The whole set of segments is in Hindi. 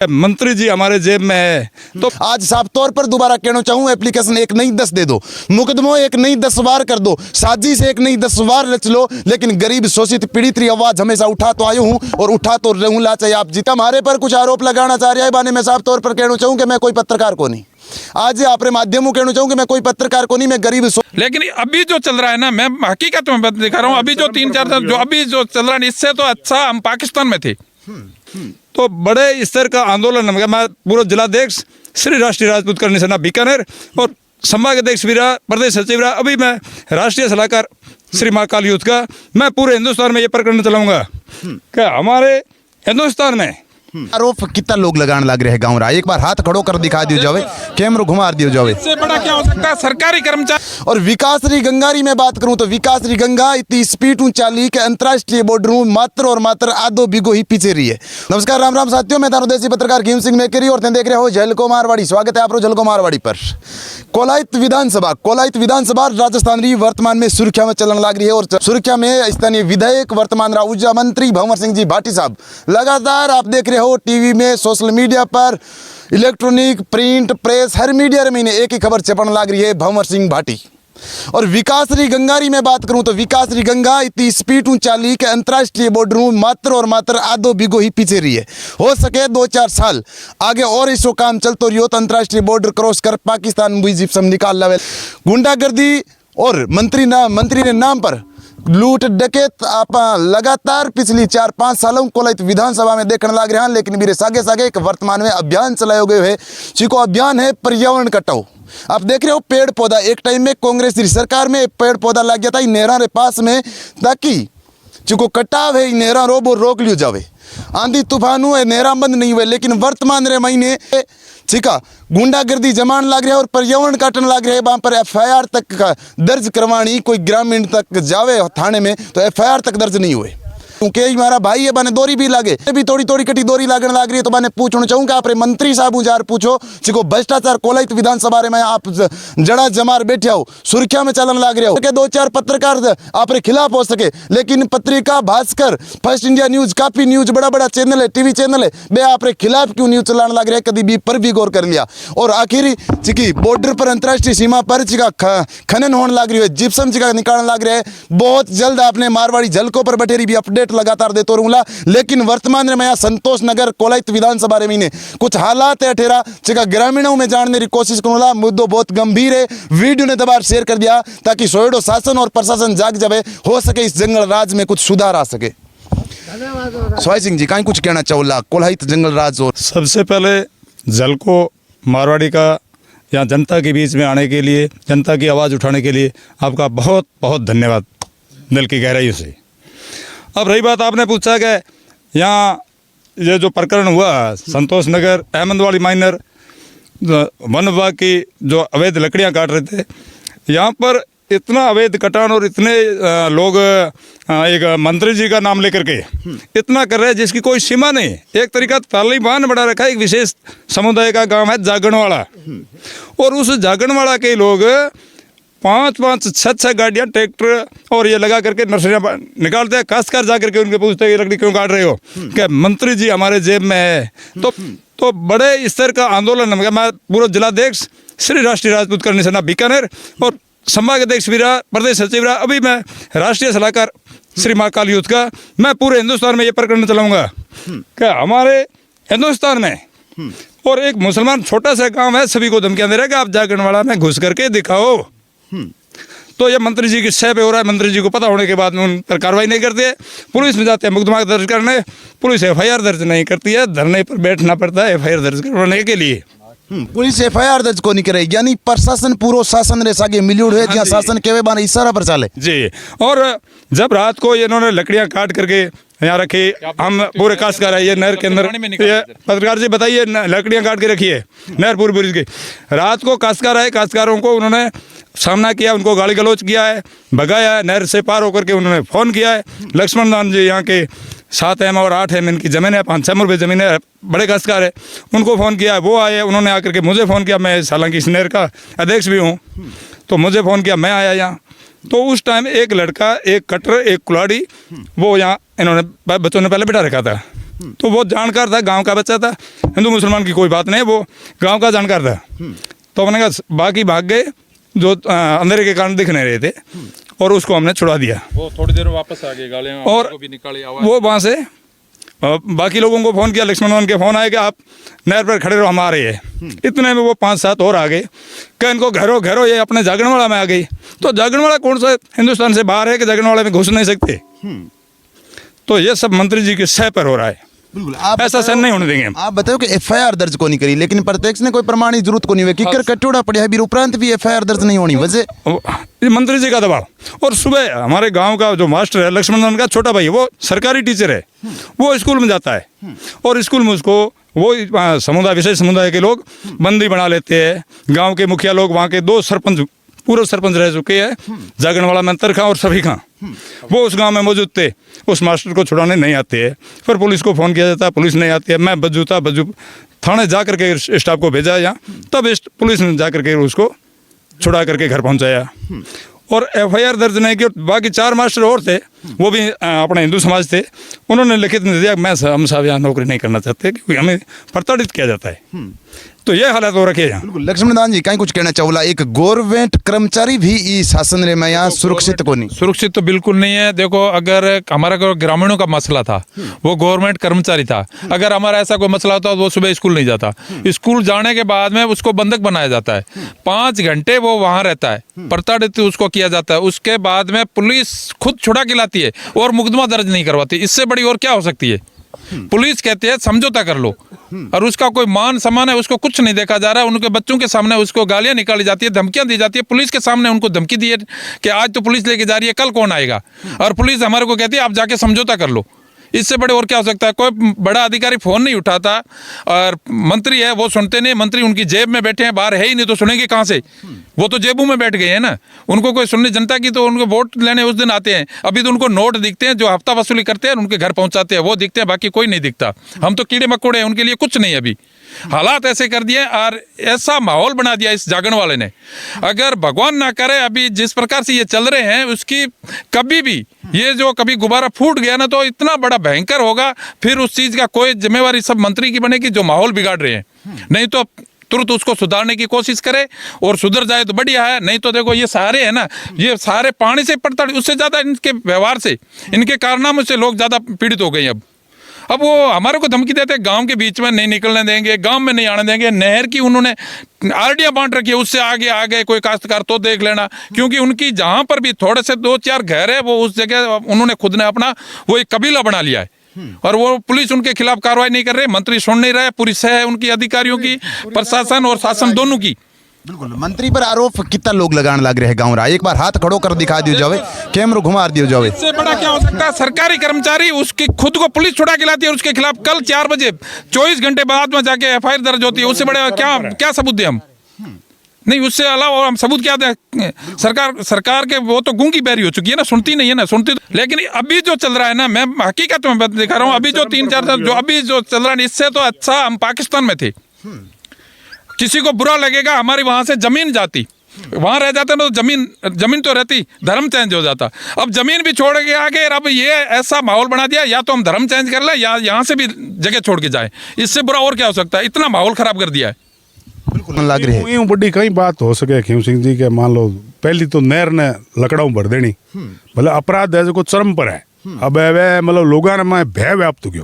मंत्री जी हमारे जेब में है। तो आज साफ तौर पर दोबारा कहना चाहूँ, एप्लीकेशन एक नहीं 10 दे दो, मुकदमों एक नहीं 10 वार कर दो, साजिश एक नहीं 10 वार रच लो, लेकिन गरीब शोषित पीड़ित की आवाज हमेशा उठा तो आयु हूँ और उठा तो रहूँगा। चाहे आप जीता हमारे पर कुछ आरोप लगाना चाह रहे हैं बाने में साफ तौर पर कहना चाहूँ कि मैं कोई पत्रकार को नहीं, आज अपने माध्यमों कहना चाहूँ कि मैं कोई पत्रकार को नहीं, मैं गरीब। लेकिन अभी जो चल रहा है ना, मैं हकीकत में बात दिखा रहा हूँ, अभी जो 3-4 दिन जो अभी जो चल रहा है, इससे तो अच्छा हम पाकिस्तान में थे। तो बड़े स्तर का आंदोलन, मैं पूरा जिलाध्यक्ष श्री राष्ट्रीय राजपूत कल्याण सेना बीकानेर और संभाग अध्यक्ष भी रहा, प्रदेश सचिव रहा, अभी मैं राष्ट्रीय सलाहकार श्री महाकाल यूथ का। मैं पूरे हिंदुस्तान में ये प्रकरण चलाऊंगा कि हमारे हिंदुस्तान में आरोप कितना लोग लगाने लग रहे हैं गाँव रहा, एक बार हाथ खड़ो कर दिखा दियो जावे, कैमरा घुमा दियो जावे। इससे बड़ा क्या हो सकता है? सरकारी कर्मचारी। और विकासरी गंगारी में बात करूं तो विकासरी गंगा इतनी स्पीड चाली के अंतर्राष्ट्रीय बॉर्डर मात्र और मात्र आधो बिगो ही पीछे रही है। नमस्कार राम राम साथियों, मैं थारू देसी पत्रकार घीम सिंह मेकरी और देख रहे हो झलको मारवाड़ी। स्वागत है आप झलको मारवाड़ी पर। कोलायत विधानसभा राजस्थान री वर्तमान में सुर्खिया में चलने लग रही है और सुर्खिया में स्थानीय विधायक वर्तमान ऊर्जा मंत्री भंवर सिंह जी भाटी साहब लगातार आप देख रहे हो टीवी में, सोशल मीडिया पर, इलेक्ट्रॉनिक, प्रिंट, प्रेस, हर मीडिया में एक ही खबर छपने लग रही है, भंवर सिंह भाटी। और विकासरी गंगारी में बात करूं तो विकासरी गंगा इतनी स्पीड चाली के अंतर्राष्ट्रीय बॉर्डर मात्र और मात्र आधो बिगो ही पीछे रही है। हो सके 2-4 साल आगे और इसको काम चलते रहियो तो अंतर्राष्ट्रीय बॉर्डर क्रॉस कर पाकिस्तान जिप्सम निकाल लावे। गुंडागर्दी और मंत्री ने नाम पर लूट डकैत आप लगातार पिछली 4-5 सालों कोलायत विधानसभा में देखने लग रहे हैं। लेकिन मेरे सागे सागे एक वर्तमान में अभियान चलाए गए है, जिसको अभियान है पर्यावरण कटाओ। आप देख रहे हो पेड़ पौधा, एक टाइम में कांग्रेस की सरकार में पेड़ पौधा लग गया था नहरा रे पास में, ताकि जिको कटाव है नहरा रोबो रोक लियो जावे, आंधी तूफान हुए नहरा बंद नहीं हुए। लेकिन वर्तमान रे महीने चिका गुंडागर्दी जमान लग रहा है और पर्यावरण काटने लग रहे हैं। वहाँ पर FIR तक का दर्ज करवानी, कोई ग्रामीण तक जावे थाने में तो FIR तक दर्ज नहीं हुए, क्योंकि हमारा भाई है बाने दोरी भी लागे, भी थोड़ी थोड़ी कटी दोरी लागने लग रही है। तो मैंने पूछना चाहूँगा आप मंत्री साहब उजार पूछो, जिको भ्रष्टाचार कोलायत विधानसभा में आप जड़ा जमार बैठे हो, सुर्खिया में चलन लग रहे हो कि 2-4 पत्रकार आप खिलाफ हो सके, लेकिन पत्रिका भास्कर, फर्स्ट इंडिया न्यूज, काफी न्यूज, बड़ा बड़ा चैनल है, टीवी चैनल है, वे आप खिलाफ क्यों न्यूज चलाने लग रहे हैं? कभी भी पर भी गौर कर लिया। और आखिर चिकी बॉर्डर पर अंतर्राष्ट्रीय सीमा पर चिका खनन होने लग रही है, जिप्सम चिका निकालने लग रहे हैं। बहुत जल्द आपने मारवाड़ी झलकों पर बटेरी भी अपडेट लगातार देते रहूंगा। लेकिन वर्तमान में मैं संतोष नगर कोलायत विधानसभा रे महीने कुछ हालात है ठेरा चिका ग्रामीणों में जानने की कोशिश करूंगा। मुद्दों बहुत गंभीर है, वीडियो ने दबार शेयर कर दिया ताकि सोएडो शासन और प्रशासन जाग जावे, हो सके इस जंगल राज में कुछ सुधार आ सके। स्वाई सिंह जी कहीं कुछ कहना चाहोला कोलायत जंगल राज? और सबसे पहले झलको मारवाड़ी का यहाँ जनता के बीच में आने के लिए, जनता की आवाज़ उठाने के लिए आपका बहुत बहुत धन्यवाद दिल की गहराइयों से। अब रही बात, आपने पूछा कि यहाँ ये जो प्रकरण हुआ संतोष नगर अहमदवाड़ी माइनर वन विभाग की जो अवैध लकड़ियाँ काट रहे थे, यहाँ पर इतना अवैध कटान और इतने लोग एक मंत्री जी का नाम लेकर के इतना कर रहे हैं जिसकी कोई सीमा नहीं। एक तरीका तालिबान बढ़ा रखा है। एक विशेष समुदाय का गांव है जागणवाड़ा, और उस जागणवाड़ा के लोग 5-5, 6-6 गाड़ियाँ, ट्रैक्टर और ये लगा करके नर्सरियाँ निकालते हैं। खासकर जा करके उनके पूछते हैं ये लकड़ी क्यों काट रहे हो, क्या मंत्री जी हमारे जेब में है। तो बड़े स्तर का आंदोलन, मैं पूरा जिलाध्यक्ष श्री राष्ट्रीय राजपूत कल्याण सेना बीकानेर और संभाग अध्यक्ष भी रहा, प्रदेश सचिव रहा, अभी मैं राष्ट्रीय सलाहकार श्री महाकाल यूथ का। मैं पूरे हिंदुस्तान में ये प्रकरण चलाऊंगा कि हमारे हिंदुस्तान में, और एक मुसलमान छोटा सा गाँव है, सभी को धमकियाँ दे रहा है कि आप जागरणवाड़ा में घुस करके दिखाओ। तो ये मंत्री जी की शय पे हो रहा है। मंत्री जी को पता होने के बाद में उन पर कार्रवाई नहीं करते है। पुलिस में जाते हैं मुकदमा दर्ज करने, पुलिस FIR दर्ज नहीं करती है। धरने पर बैठना पड़ता है FIR दर्ज करवाने के लिए। पुलिस FIR दर्ज को नहीं करे, यानी प्रशासन पूरा शासन रे सागे मिलूड़ है, जहाँ शासन केवे बाने इशारा पर चले जी। और जब रात को इन्होंने लकड़ियाँ काट करके यहाँ रखी, हम पूरे काश्तकार है, ये नहर के अंदर, ये पत्रकार जी बताइए, लकड़ियाँ काट के रखी है नहर पूरी ब्रिज की। रात को काश्तकार आए, काश्तकारों को उन्होंने सामना किया, उनको गाली गलौज किया है, भगाया है, नहर से पार होकर के उन्होंने फ़ोन किया है। लक्ष्मण दान जी यहाँ के 7 एम और 8 एम इनकी ज़मीन है, 5-6 रुपये ज़मीन है, बड़े काश्तकार है, उनको फ़ोन किया है। वो आए, उन्होंने आकर के मुझे फ़ोन किया, मैं हालांकि इस नहर का अध्यक्ष भी हूँ, तो मुझे फ़ोन किया, मैं आया यहाँ। तो उस टाइम एक लड़का, एक कटर, एक कुल्हाड़ी, वो यहाँ इन्होंने बच्चों ने पहले बिठा रखा था। तो वो जानकार था, गांव का बच्चा था, हिंदू मुसलमान की कोई बात नहीं, वो गांव का जानकार था। तो मैंने कहा बाकी भाग गए जो अंधेरे के कारण दिख नहीं रहे थे, और उसको हमने छुड़ा दिया। वो थोड़ी देर में वापस आ गए, गालियाँ और को भी निकाली आवाज। वो वहाँ से बाकी लोगों को फ़ोन किया, लक्ष्मण वन के फ़ोन आए कि आप नहर पर खड़े रहो, हम आ रहे हैं। इतने में वो 5-7 और आ गए कि इनको घरों घरों ये अपने जागरणवाड़ा में आ गई। तो जागरणवाड़ा कौन सा हिंदुस्तान से बाहर है कि जागरणवाड़ा में घुस नहीं सकते? तो ये सब मंत्री जी के सह पर हो रहा है। बिल्कुल, आप ऐसा सहन नहीं होने देंगे हम। आप बताओ कि एफआईआर दर्ज को नहीं करी, लेकिन प्रत्यक्ष ने कोई प्रमाण की जरूरत को नहीं हुई, किकर कटोड़ा पड़ा है, भी उपरांत भी एफआईआर दर्ज नहीं होनी वजह ये मंत्री जी का दबाव। और सुबह हमारे गांव का जो मास्टर है, लक्ष्मण का छोटा भाई, वो सरकारी टीचर है, वो स्कूल में जाता है, और स्कूल में उसको वो समुदाय, विशेष समुदाय के लोग बंदी बना लेते हैं। गांव के मुखिया लोग, वहाँ के 2 सरपंच, पूर्व सरपंच रह चुके हैं, जागरणवाड़ा में अंतर खां और सभी खां, वो उस गांव में मौजूद थे। उस मास्टर को छुड़ाने नहीं आते हैं, फिर पुलिस को फ़ोन किया जाता है, पुलिस नहीं आती है। मैं बज्जू थाने जा करके स्टाफ को भेजा यहाँ, तब पुलिस ने जा करके उसको छुड़ा करके घर पहुँचाया, और एफआईआर दर्ज नहीं की। बाकी 4 मास्टर और थे, वो भी अपने हिंदू समाज थे, उन्होंने लिखित में दिया हम साहब यहाँ नौकरी नहीं करना चाहते, क्योंकि हमें प्रताड़ित किया जाता है। तो ये हालत हो रखी है यहाँ। बिल्कुल, लक्ष्मणदान जी कहीं कुछ कहना चाहूला, एक गवर्नमेंट कर्मचारी भी ई शासन रे में यहाँ सुरक्षित को नहीं? सुरक्षित तो बिल्कुल नहीं है। देखो, अगर हमारा कोई ग्रामीणों का मसला था, वो गवर्नमेंट कर्मचारी था, अगर हमारा ऐसा कोई मसला होता तो वो सुबह स्कूल नहीं जाता। स्कूल जाने के बाद में उसको बंधक बनाया जाता है, 5 घंटे वो वहाँ रहता है, प्रताड़ित उसको किया जाता है। उसके बाद में पुलिस खुद छुड़ा के लाती है और मुकदमा दर्ज नहीं करवाती। इससे बड़ी और क्या हो सकती है? पुलिस कहती है समझौता कर लो, और उसका कोई मान सम्मान है उसको कुछ नहीं देखा जा रहा है। उनके बच्चों के सामने उसको गालियां निकाली जाती है, धमकियां दी जाती है। पुलिस के सामने उनको धमकी दी है कि आज तो पुलिस लेके जा रही है, कल कौन आएगा? और पुलिस हमारे को कहती है आप जाके समझौता कर लो। इससे बड़े और क्या हो सकता है? कोई बड़ा अधिकारी फ़ोन नहीं उठाता, और मंत्री है वो सुनते नहीं। मंत्री उनकी जेब में बैठे हैं, बाहर है ही नहीं, तो सुनेंगे कहाँ से? वो तो जेबों में बैठ गए हैं ना, उनको कोई सुनने। जनता की तो उनको वोट लेने उस दिन आते हैं, अभी तो उनको नोट दिखते हैं जो हफ्ता वसूली करते हैं, उनके घर पहुंचाते हैं, वो दिखते हैं, बाकी कोई नहीं दिखता। हम तो कीड़े मकोड़े हैं, उनके लिए कुछ नहीं। अभी हालात ऐसे कर दिए और ऐसा माहौल बना दिया इस जागरण वाले ने। अगर भगवान ना करे, अभी जिस प्रकार से ये चल रहे हैं, उसकी कभी भी ये जो कभी गुब्बारा फूट गया ना, तो इतना बड़ा भयंकर होगा, फिर उस चीज़ का कोई जिम्मेवारी सब मंत्री की बनेगी जो माहौल बिगाड़ रहे हैं। नहीं तो तुरंत उसको सुधारने की कोशिश करे, और सुधर जाए तो बढ़िया है। नहीं तो देखो, ये सारे है ना, ये सारे पानी से पड़ता, उससे ज़्यादा इनके व्यवहार से, इनके कारनामों से लोग ज़्यादा पीड़ित हो गए हैं। अब वो हमारे को धमकी देते हैं, गांव के बीच में नहीं निकलने देंगे, गांव में नहीं आने देंगे। नहर की उन्होंने आरडियां बांट रखी है, उससे आगे आ गए कोई काश्तकार तो देख लेना, क्योंकि उनकी जहां पर भी थोड़े से 2-4 घर है, वो उस जगह उन्होंने खुद ने अपना वो एक कबीला बना लिया है। और वो पुलिस उनके खिलाफ कार्रवाई नहीं कर रही, मंत्री सुन नहीं रहे, पूरी सह है उनकी अधिकारियों की, प्रशासन और शासन दोनों की। बिल्कुल, मंत्री पर आरोप कितना लोग लगाने लग रहे हैं गाँव रहा। एक बार हाथ खड़ो कर दिखा दियो जावे, कैमरा घुमा दियो जावे। इससे बड़ा क्या हो सकता है? सरकारी कर्मचारी उसकी खुद को पुलिस छुड़ा के लाती है, और उसके खिलाफ कल 4 बजे 24 घंटे बाद में जाके एफआईआर दर्ज होती है। उससे बड़े क्या सबूत दें हम? नहीं, उससे अलावा हम सबूत क्या दें? सरकार के वो तो गूंगी बैरी हो चुकी है ना, सुनती नहीं है ना, सुनती। लेकिन अभी जो चल रहा है ना, मैं हकीकत में दिखा रहा हूँ, अभी जो 3-4 जो अभी जो चल रहा है, इससे तो अच्छा हम पाकिस्तान में थे। किसी को बुरा लगेगा, हमारी वहां से जमीन जाती, वहां रह जाते ना, तो जमीन तो रहती, धर्म चेंज हो जाता। अब जमीन भी छोड़ के आगे, अब ये ऐसा माहौल बना दिया, या तो हम धर्म चेंज कर लें या यहाँ से भी जगह छोड़ के जाए। इससे बुरा और क्या हो सकता है? इतना माहौल खराब कर दिया है। बिल्कुल लग रही है। यूं बड़ी कई बात हो सके खीम सिंह जी के, मान लो पहली तो नहर ने लकड़ाऊ भर देनी, मतलब अपराध है जो चरम पर है। अब मतलब लोगों में भय व्याप्त हो गया,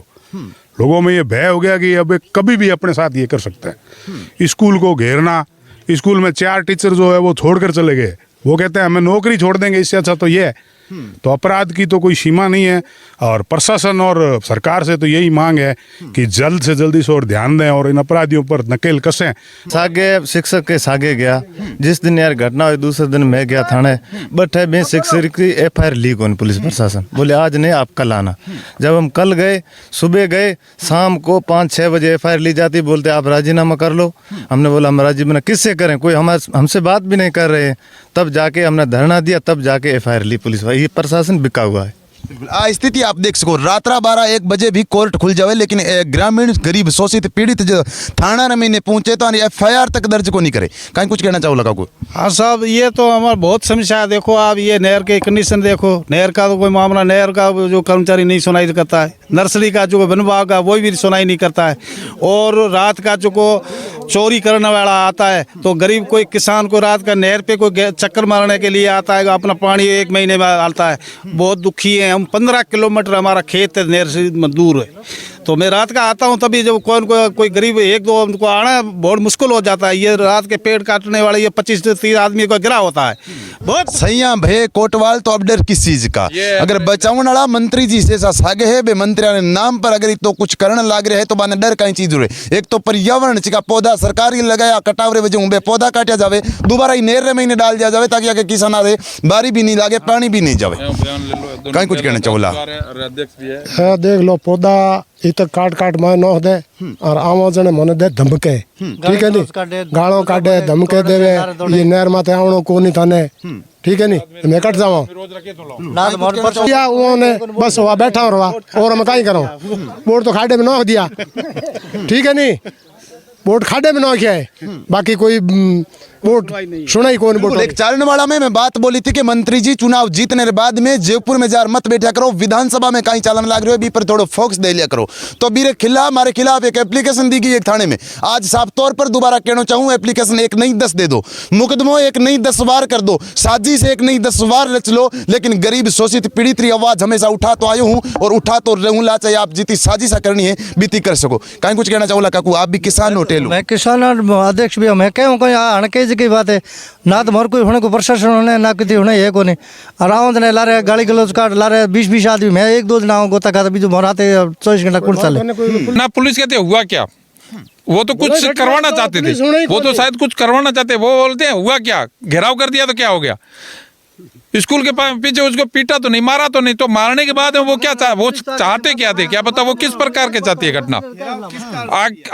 लोगों में ये भय हो गया कि अब कभी भी अपने साथ ये कर सकता है। स्कूल को घेरना, स्कूल में 4 टीचर जो है वो छोड़कर चले गए, वो कहते हैं हमें नौकरी छोड़ देंगे, इससे अच्छा तो ये है। तो अपराध की तो कोई सीमा नहीं है, और प्रशासन और सरकार से तो यही मांग है कि जल्द से जल्दी इस ओर ध्यान दें और इन अपराधियों पर नकेल कसें। सागे शिक्षक के सागे गया, जिस दिन यार घटना हुई दूसरे दिन मैं गया थाने, बट है शिक्षक की एफआईआर लीक होनी, पुलिस प्रशासन बोले आज नहीं आप कल आना। जब हम कल गए, सुबह गए, शाम को 5-6 बजे एफआईआर ली जाती, बोलते आप राजीनामा कर लो। हमने बोला हम राजीनामा किससे करें, कोई हमसे बात भी नहीं कर रहे हैं। तब जाके हमने धरना दिया, तब जाके एफआईआर ली पुलिस। ये प्रशासन बिका हुआ है। आ स्थिति आप देख सको रात्रा 12-1 बजे भी कोर्ट खुल जावे लेकिन ग्रामीण गरीब शोषित पीड़ित जो थाना में ने पहुंचे तो FIR तक दर्ज को नहीं करे। कहीं कुछ कहना चाहो लगा को? हाँ साहब, ये तो हमारा बहुत समस्या है। देखो आप ये नहर के कंडीशन देखो, नहर का तो कोई मामला, नहर का जो कर्मचारी नहीं सुनाई करता है, नर्सरी का जो वन विभाग का वो भी सुनाई नहीं करता है, और रात का जो को चोरी करने वाला आता है तो गरीब कोई किसान को रात का नहर पे कोई चक्कर मारने के लिए आता है, अपना पानी 1 महीने में आता है। बहुत दुखी है हम। 15 किलोमीटर हमारा खेत है नहर से दूर है, तो मैं रात का आता हूँ तभी जब कोई गरीब 1-2 उनको आना बहुत मुश्किल हो जाता है। ये रात के पेड़ काटने वाले ये 25 से 30 आदमी को गिरा होता है। बहुत सैया भे कोटवाल तो अब डर किस चीज का? अगर बचावन वाला मंत्री जी से सागे है बे मंत्री ने नाम पर अगर तो कुछ करने लाग रहे है तो बाने डर कहीं चीज रहे। एक तो पर्यावरण चिका पौधा सरकारी लगाया कटावरे वजह बे पौधा काटा जावे, दोबारा ही नेर में डाल दिया जावे ताकि आगे किसान आए बारी भी नहीं लागे पानी भी नहीं जावे। कहीं कुछ कहना चाहोला? हाँ देख लो पौधा इत काट काट मैं नोख दे और आवा जने मन दे धमके, ठीक है नी, गालों काटे धमके देवे, ये नहर माथे आवणो को नहीं थाने, ठीक है नी, मैं कट जावा या उन्होंने बस वहाँ बैठा और मैं कहीं करूँ, बोर्ड तो खाडे में नोख दिया, ठीक है नी, बोर्ड खाडे में नोख है, बाकी कोई वोट सुना ही कौन वोट। एक चारणवाड़ा में मैं बात बोली थी कि मंत्री जी चुनाव जीतने के बाद में जयपुर में जार मत बैठा करो, विधानसभा में कहीं चालन लाग रहे हो बी पर थोड़ा फोकस दे लिया करो। तो बीरे खिलाफ हमारे खिलाफ एक एप्लीकेशन दी गई एक थाने में। आज साफ तौर पर दोबारा कहना चाहूँ एप्लीकेशन 1 नहीं 10 दे दो, मुकदमों 1 नहीं 10 बार कर दो, साजिश 1 नहीं 10 बार रच लो, लेकिन गरीब शोषित पीड़ित की आवाज हमेशा उठा तो आयो हूँ और उठा तो रहूंगा, चाहे आप जितनी साजिशा करनी है बीती कर सको। कहीं कुछ कहना चाहूँगा काकू? आप भी किसान हो टेलू? मैं किसान अध्यक्ष भी हूँ। मैं कहूँ कहीं हड़के की बात है ना, तो मोर कोई होने को प्रशासन होने ना किसी होने है को नहीं आराम ने ला रहे गाड़ी गलौज काट ला रहे 20-20 आदमी। मैं 1-2 दिन आऊँ गोता खाता बीजू मोराते 24 घंटा कुछ चले ना। पुलिस कहते हुआ क्या, वो तो कुछ करवाना चाहते थे, वो तो शायद कुछ करवाना चाहते, वो बोलते हैं हुआ क्या, घेराव कर दिया तो क्या हो गया। स्कूल के पीछे उसको पीटा तो नहीं, मारा तो नहीं, तो मारने के बाद वो क्या वो चाहते क्या थे, क्या पता वो किस प्रकार के चाहती है घटना।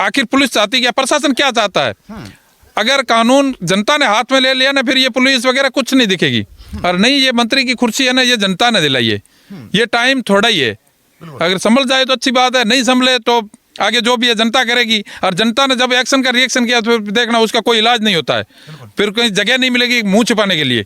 आखिर पुलिस चाहती क्या, प्रशासन क्या चाहता है? अगर कानून जनता ने हाथ में ले लिया ना, फिर ये पुलिस वगैरह कुछ नहीं दिखेगी। और नहीं, ये मंत्री की कुर्सी है ना, ये जनता ने दिलाई है, ये टाइम थोड़ा ही है। अगर संभल जाए तो अच्छी बात है, नहीं संभले तो आगे जो भी है जनता करेगी। और जनता ने जब एक्शन का रिएक्शन किया तो फिर देखना उसका कोई इलाज नहीं होता है, फिर कहीं जगह नहीं मिलेगी मुंह छिपाने के लिए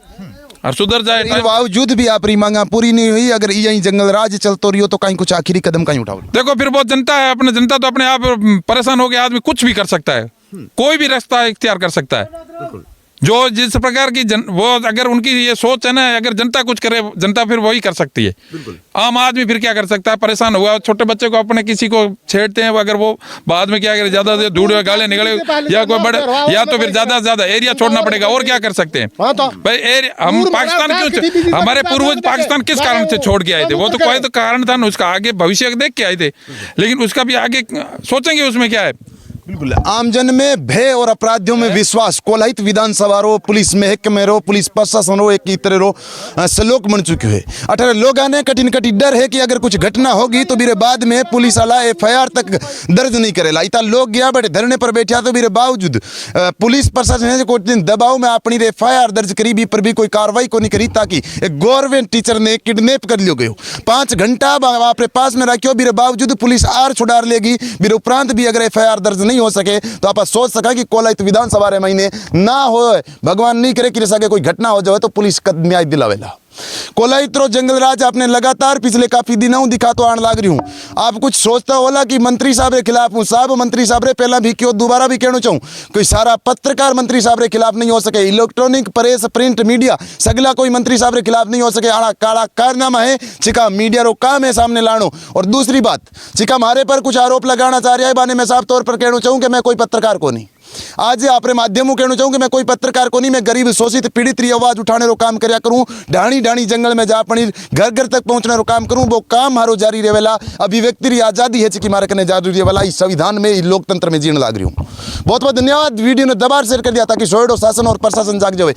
और सुधर जाए। बावजूद भी आप मांगा पूरी नहीं हुई, अगर यही जंगल राज चलते रही हो तो कहीं कुछ आखिरी कदम कहीं उठाओ। देखो फिर बहुत जनता है, अपने जनता तो अपने आप परेशान हो गया, आदमी कुछ भी कर सकता है, कोई भी रास्ता इख्तियार कर सकता है। जो जिस प्रकार की वो अगर उनकी ये सोच है ना, अगर जनता कुछ करे जनता फिर वही कर सकती है। आम आदमी फिर क्या कर सकता है? परेशान हुआ, छोटे बच्चे को अपने किसी को छेड़ते हैं, अगर वो बाद में क्या करे, ज्यादा से धूड़ गाले निकले या कोई बड़े, या तो फिर ज्यादा से ज्यादा एरिया छोड़ना पड़ेगा। और क्या कर सकते हैं भाई? हम पाकिस्तान क्यों, हमारे पूर्वज पाकिस्तान किस कारण से छोड़ के आए थे? वो तो कोई तो कारण था ना, उसका आगे भविष्य देख के आए थे, लेकिन उसका भी आगे सोचेंगे उसमें क्या है। बिल्कुल आमजन में भय और अपराधियों में विश्वास कोलाहित विधानसभा रो, पुलिस महकमे रो, पुलिस प्रशासन रो, एक ही तरह रो सलोक बन चुके हैं। 18 लोग आने कठिन कठिन डर है कि अगर कुछ घटना होगी तो मेरे बाद में पुलिस वाला FIR तक दर्ज नहीं करेला। इतना लोग गया बड़े धरने पर बैठा तो मेरे बावजूद पुलिस प्रशासन को दबाव में अपनी FIR दर्ज करी भी पर भी कोई कार्रवाई को नहीं करी, ताकि एक गवर्नमेंट टीचर ने किडनैप कर लियो गयो, 5 घंटा अपने पास में रखियो, मेरे बावजूद पुलिस आर छुड़ा लेगी। मेरे उपरांत भी अगर FIR दर्ज नहीं हो सके तो आप सोच सका कि कोलाहित विधानसभा रे महीने ना हो, भगवान नहीं करे कि सके कोई घटना हो जाए तो पुलिस कद न्याय दिलावेला। कोलाहित रो जंगल राज आपने लगातार पिछले काफी दिनों दिखा तो आने लग रही हूँ। आप कुछ सोचता होला कि मंत्री साहब के खिलाफ हूँ, साहब मंत्री साहब रे पहला भी क्यों दोबारा भी कहना चाहूँ, कोई सारा पत्रकार मंत्री साहब के खिलाफ नहीं हो सके, इलेक्ट्रॉनिक प्रेस प्रिंट मीडिया सगला कोई मंत्री साहब के खिलाफ नहीं हो सके। आड़ा काला कारनामा है चिका मीडिया रो काम है सामने लानो। और दूसरी बात, चिका हमारे पर कुछ आरोप लगाना चाह रहा है, बाने मैं साफ तौर पर कहना चाहूँ कि मैं कोई पत्रकार को नहीं, आज आपरे माध्यमों कहना चाहूँ कि मैं कोई पत्रकार को नहीं, मैं गरीब शोषित पीड़ित की आवाज उठाने रो काम करया करूँ, ढाणी ढाणी जंगल में जा पड़ी घर घर तक पहुंचने रो काम करूँ, वो काम मारो जारी रहेला। अभिव्यक्ति री आजादी है चिकी मारे करने जारी रहेला, इस संविधान में, इस लोकतंत्र में जीने लग रही हूँ। बहुत बहुत धन्यवाद। वीडियो ने दबार शेयर कर दिया ताकि सोएडो शासन और प्रशासन जाग जाए।